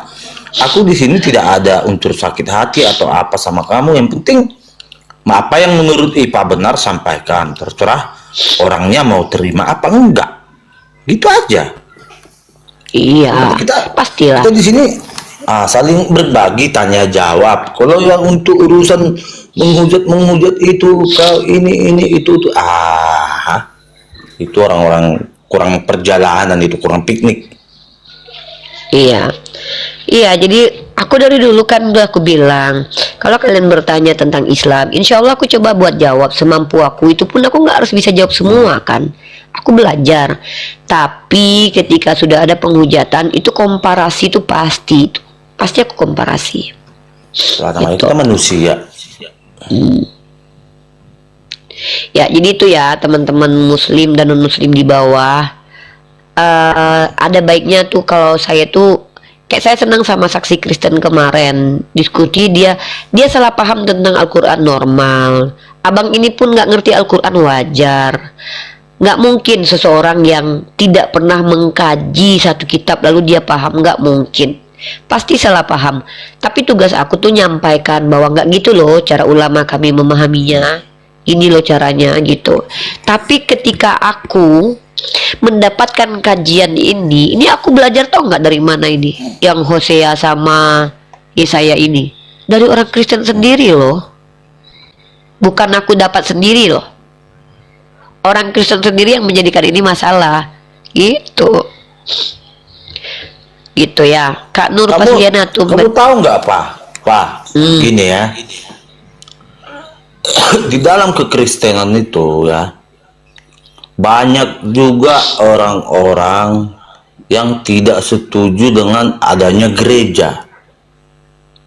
Aku di sini tidak ada unsur sakit hati atau apa sama kamu. Yang penting apa yang menurut IPA benar sampaikan. Terserah orangnya mau terima apa enggak. Gitu aja. Iya, pastilah. Kita di sini saling berbagi tanya jawab. Kalau yang untuk urusan menghujat itu kau ini itu itu orang-orang kurang perjalanan, itu kurang piknik. Iya, jadi aku dari dulu kan udah aku bilang, kalau kalian bertanya tentang Islam, insya Allah aku coba buat jawab semampu aku. Itu pun aku nggak harus bisa jawab semua kan. Aku belajar. Tapi ketika sudah ada penghujatan, itu komparasi itu pasti aku komparasi. Namanya kita manusia. Ya, jadi itu ya teman-teman muslim dan non muslim di bawah. Ada baiknya tuh kalau saya tuh kayak saya senang sama saksi Kristen kemarin diskusi, dia salah paham tentang Al-Quran normal. Abang ini pun nggak ngerti Al-Quran wajar. Nggak mungkin seseorang yang tidak pernah mengkaji satu kitab lalu dia paham, nggak mungkin. Pasti salah paham. Tapi tugas aku tuh nyampaikan bahwa nggak gitu loh cara ulama kami memahaminya. Ini loh caranya gitu. Tapi ketika aku mendapatkan kajian ini aku belajar tau nggak dari mana ini? Yang Hosea sama Yesaya ini dari orang Kristen sendiri loh. Bukan aku dapat sendiri loh. Orang Kristen sendiri yang menjadikan ini masalah. Gitu ya, Kak Nur Pasliana tuh. Kamu tahu nggak Pak? Gini ya. Di dalam kekristenan itu ya, banyak juga orang-orang yang tidak setuju dengan adanya gereja.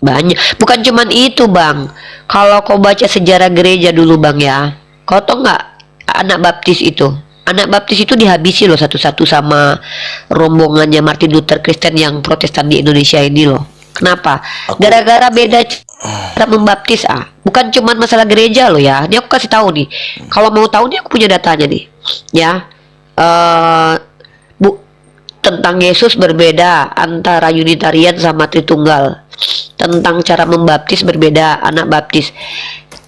Banyak, bukan cuman itu Bang. Kalau kau baca sejarah gereja dulu Bang ya, kau tau nggak anak baptis itu? Anak baptis itu dihabisi loh satu-satu sama rombongannya Martin Luther Kristen yang Protestan di Indonesia ini loh. Kenapa? Gara-gara beda cara membaptis bukan cuman masalah gereja loh ya. Ini aku kasih tahu nih. Kalau mau tahu nih aku punya datanya nih. Ya. Tentang Yesus berbeda antara Unitarian sama Tritunggal. Tentang cara membaptis berbeda anak baptis.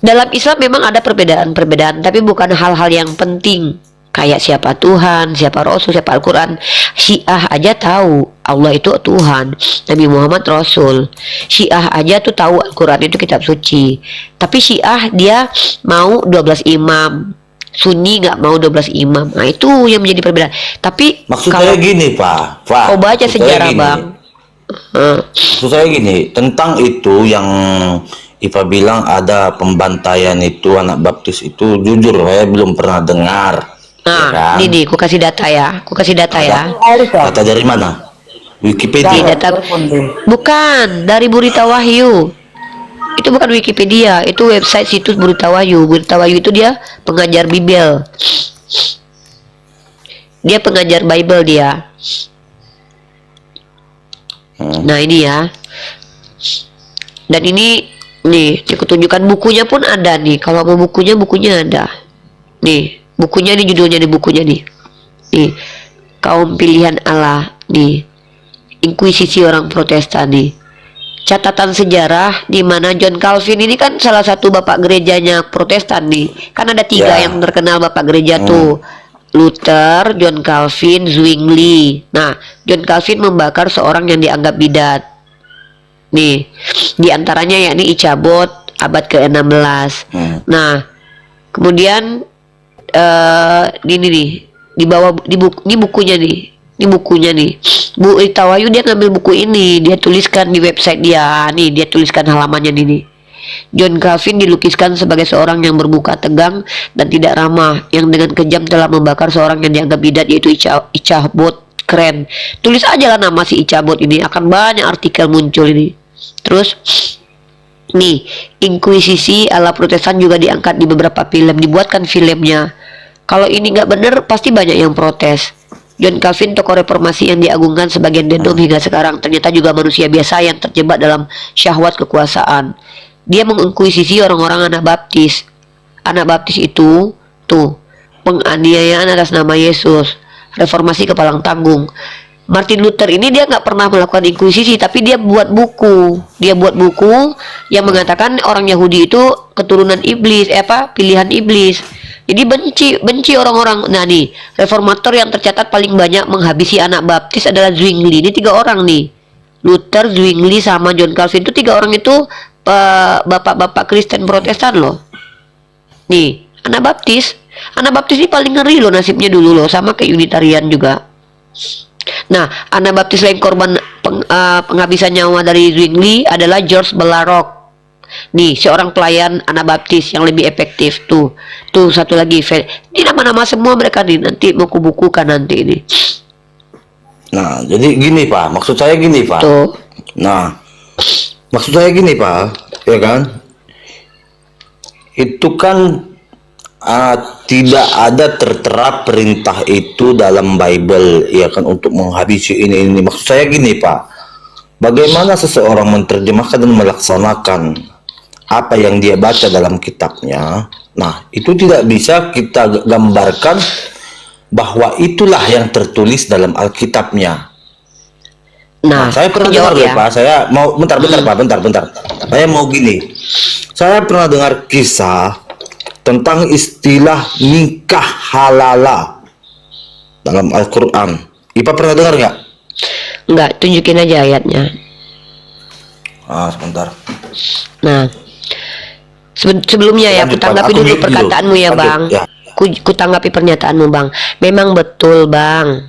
Dalam Islam memang ada perbedaan-perbedaan, tapi bukan hal-hal yang penting. Kayak siapa Tuhan, siapa Rasul, siapa Al-Quran. Syiah aja tahu Allah itu Tuhan, Nabi Muhammad Rasul. Syiah aja tuh tahu Al-Quran itu kitab suci. Tapi Syiah dia mau 12 imam, Sunni nggak mau 12 imam. Nah itu yang menjadi perbedaan. Tapi Maksud kalau saya gini, Pak. kau baca Maksud saya sejarah gini. bang, Maksud saya gini, tentang itu yang Ipa bilang ada pembantaian itu anak baptis itu, jujur saya belum pernah dengar. Ya nah kan? ini aku kasih data ya, Kata dari mana? Di Wikipedia. data bukan dari Berita Wahyu. Itu bukan Wikipedia, itu website situs Berita Wahyu. Berita Wahyu itu dia pengajar Bible. Dia pengajar Bible dia. Nah ini ya. Dan ini nih, aku tunjukkan bukunya pun ada nih. Kalau mau bukunya ada. Nih, bukunya nih, judulnya nih, bukunya nih. Nih, kaum pilihan Allah nih. Inkuisisi orang Protestan nih. Catatan sejarah di mana John Calvin ini kan salah satu bapak gerejanya Protestan nih. Kan ada 3 yang terkenal bapak gereja tuh. Luther, John Calvin, Zwingli. Nah, John Calvin membakar seorang yang dianggap bidat. Nih, diantaranya yakni Ichabod abad ke-16. Nah, kemudian ini nih di bawah ini bukunya nih. Ini bukunya nih. Bu Itawayu dia ngambil buku ini, dia tuliskan di website dia. Nih, dia tuliskan halamannya ini. John Calvin dilukiskan sebagai seorang yang bermuka tegang dan tidak ramah, yang dengan kejam telah membakar seorang yang dianggap bidat, yaitu Ichabod. Keren. Tulis aja lah nama si Ichabod ini, akan banyak artikel muncul ini. Terus nih, inkuisisi ala Protestan juga diangkat di beberapa film, dibuatkan filmnya. Kalau ini nggak bener, pasti banyak yang protes. John Calvin, tokoh reformasi yang diagungkan sebagian dendam hingga sekarang, ternyata juga manusia biasa yang terjebak dalam syahwat kekuasaan. Dia menginkuisisi orang-orang anak baptis. Anak baptis itu tuh penganiayaan atas nama Yesus, reformasi kepalang tanggung. Martin Luther ini dia nggak pernah melakukan inkuisisi, tapi dia buat buku. Dia buat buku yang mengatakan orang Yahudi itu keturunan iblis, pilihan iblis. Jadi benci orang-orang. Nah nih, reformator yang tercatat paling banyak menghabisi anak baptis adalah Zwingli. Ini 3 orang nih. Luther, Zwingli, sama John Calvin. Itu 3 orang itu bapak-bapak Kristen Protestan loh. Nih, anak baptis. Anak baptis ini paling ngeri loh nasibnya dulu loh, sama kayak Unitarian juga. Nah, anak baptis lain korban penghabisan nyawa dari Zwingli adalah George Belarok. Nih, seorang pelayan anak baptis yang lebih efektif tuh. Tuh satu lagi, ini nama-nama semua mereka nih, nanti mau kubukukan nanti ini. Nah, jadi gini Pak, maksud saya gini Pak. Tuh. Nah, maksud saya gini Pak, ya kan? Itu kan tidak ada tertera perintah itu dalam Bible, ya kan, untuk menghabisi ini. Maksud saya gini Pak, bagaimana seseorang menerjemahkan dan melaksanakan apa yang dia baca dalam kitabnya? Nah, itu tidak bisa kita gambarkan bahwa itulah yang tertulis dalam Alkitabnya. Nah, saya pernah dengar ya, Pak. Saya mau bentar Pak. Saya mau gini. Saya pernah dengar kisah tentang istilah nikah halala dalam Al-Quran. Ipa pernah dengar nggak? Enggak, tunjukin aja ayatnya. Sebentar. Nah, sebelumnya ya, kutanggapi dulu perkataanmu ya Bang. Ya. Kutanggapi pernyataanmu Bang. Memang betul Bang.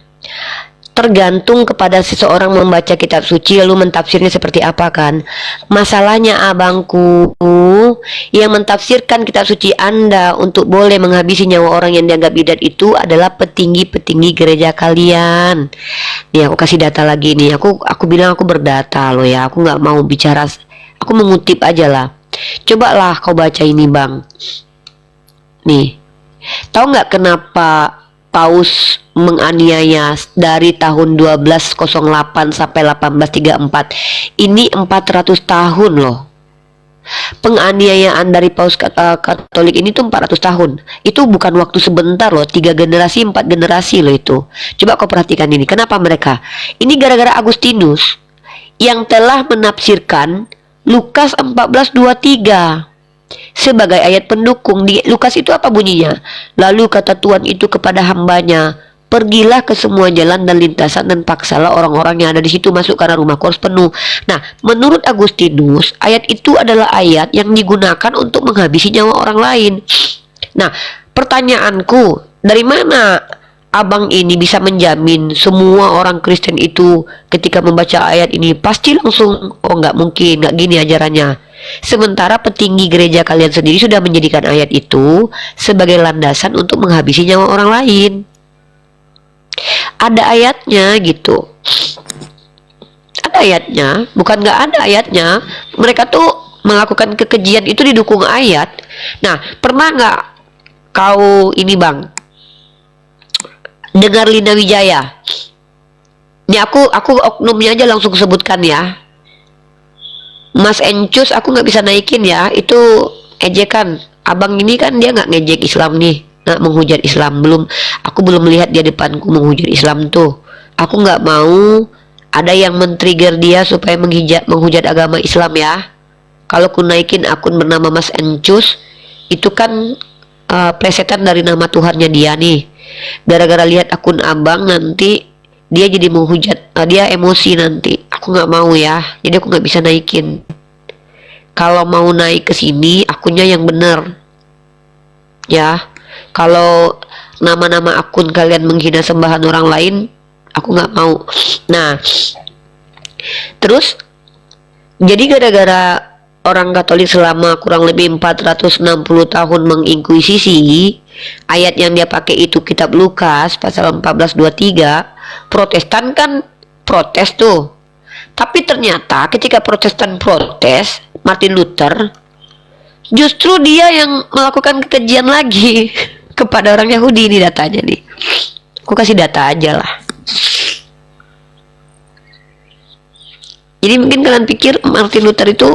Tergantung kepada seseorang membaca kitab suci lalu mentafsirnya seperti apa kan. Masalahnya abangku, yang mentafsirkan kitab suci Anda untuk boleh menghabisi nyawa orang yang dianggap bidat itu adalah petinggi-petinggi gereja kalian. Nih aku kasih data lagi nih. Aku bilang aku berdata loh ya. Aku nggak mau bicara. Aku mengutip aja lah. Cobalah kau baca ini Bang. Nih, tahu nggak kenapa Paus menganiaya dari tahun 1208 sampai 1834? Ini 400 tahun loh. Penganiayaan dari Paus Katolik ini tuh 400 tahun. Itu bukan waktu sebentar loh, 3 generasi, 4 generasi loh itu. Coba kau perhatikan ini. Kenapa mereka? Ini gara-gara Agustinus yang telah menafsirkan Lukas 14:23. sebagai ayat pendukung. Di Lukas itu apa bunyinya? Lalu kata Tuhan itu kepada hambanya, pergilah ke semua jalan dan lintasan dan paksalah orang-orang yang ada di situ masuk karena rumahku harus penuh. Nah, menurut Agustinus, ayat itu adalah ayat yang digunakan untuk menghabisi nyawa orang lain. Nah, pertanyaanku, dari mana abang ini bisa menjamin semua orang Kristen itu ketika membaca ayat ini pasti langsung, oh nggak mungkin, nggak gini ajarannya. Sementara petinggi gereja kalian sendiri sudah menjadikan ayat itu sebagai landasan untuk menghabisi nyawa orang lain. Ada ayatnya gitu. Ada ayatnya, bukan nggak ada ayatnya. Mereka tuh melakukan kekejian itu didukung ayat. Nah, pernah nggak kau ini bang dengar Lina Wijaya? Ini aku oknumnya aja langsung sebutkan ya. Mas Encus aku nggak bisa naikin ya, itu ejekan. Abang ini kan dia nggak ngejek Islam nih, nggak menghujat Islam. Aku belum melihat dia depanku menghujat Islam tuh. Aku nggak mau ada yang men-trigger dia supaya menghujat agama Islam ya. Kalau ku naikin akun bernama Mas Encus, itu kan plesetan dari nama Tuhannya dia nih. Gara-gara lihat akun abang nanti dia jadi menghujat, dia emosi nanti. Aku nggak mau ya, jadi aku nggak bisa naikin. Kalau mau naik ke sini akunnya yang bener ya. Kalau nama-nama akun kalian menghina sembahan orang lain, aku nggak mau. Nah, terus jadi gara-gara orang Katolik selama kurang lebih 460 tahun menginkuisisi, ayat yang dia pakai itu kitab Lukas pasal 14:23, Protestan kan protes tuh. Tapi ternyata ketika Protestan protes, Martin Luther justru dia yang melakukan kekejian lagi kepada orang Yahudi. Ini datanya nih. Aku kasih data aja lah. Jadi mungkin kalian pikir Martin Luther itu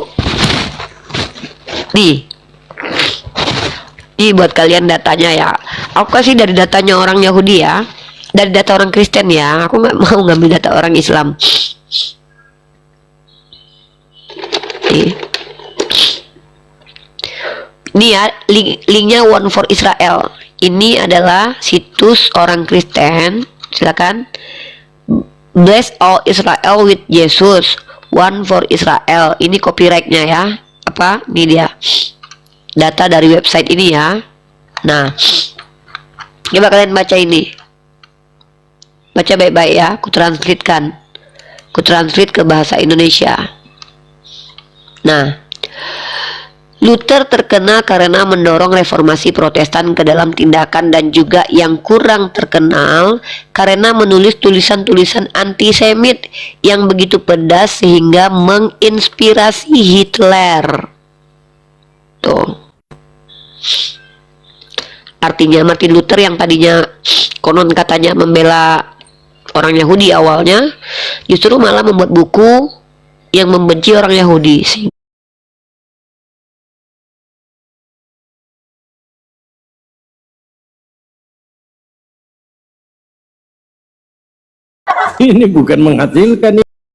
nih buat kalian datanya ya. Aku kasih dari datanya orang Yahudi ya, dari data orang Kristen ya. Aku nggak mau ngambil data orang Islam. Ini ya linknya One for Israel. Ini adalah situs orang Kristen. Silakan. Bless all Israel with Jesus. One for Israel. Ini copyrightnya ya. Apa? Ini dia. Data dari website ini ya. Nah, coba kalian baca ini. Baca baik-baik ya. Aku translatekan. Aku translate ke bahasa Indonesia. Nah, Luther terkenal karena mendorong reformasi Protestan ke dalam tindakan, dan juga yang kurang terkenal karena menulis tulisan-tulisan antisemit yang begitu pedas sehingga menginspirasi Hitler. Tuh. Artinya Martin Luther yang tadinya konon katanya membela orang Yahudi awalnya, justru malah membuat buku yang membenci orang Yahudi. Ini bukan menghasilkan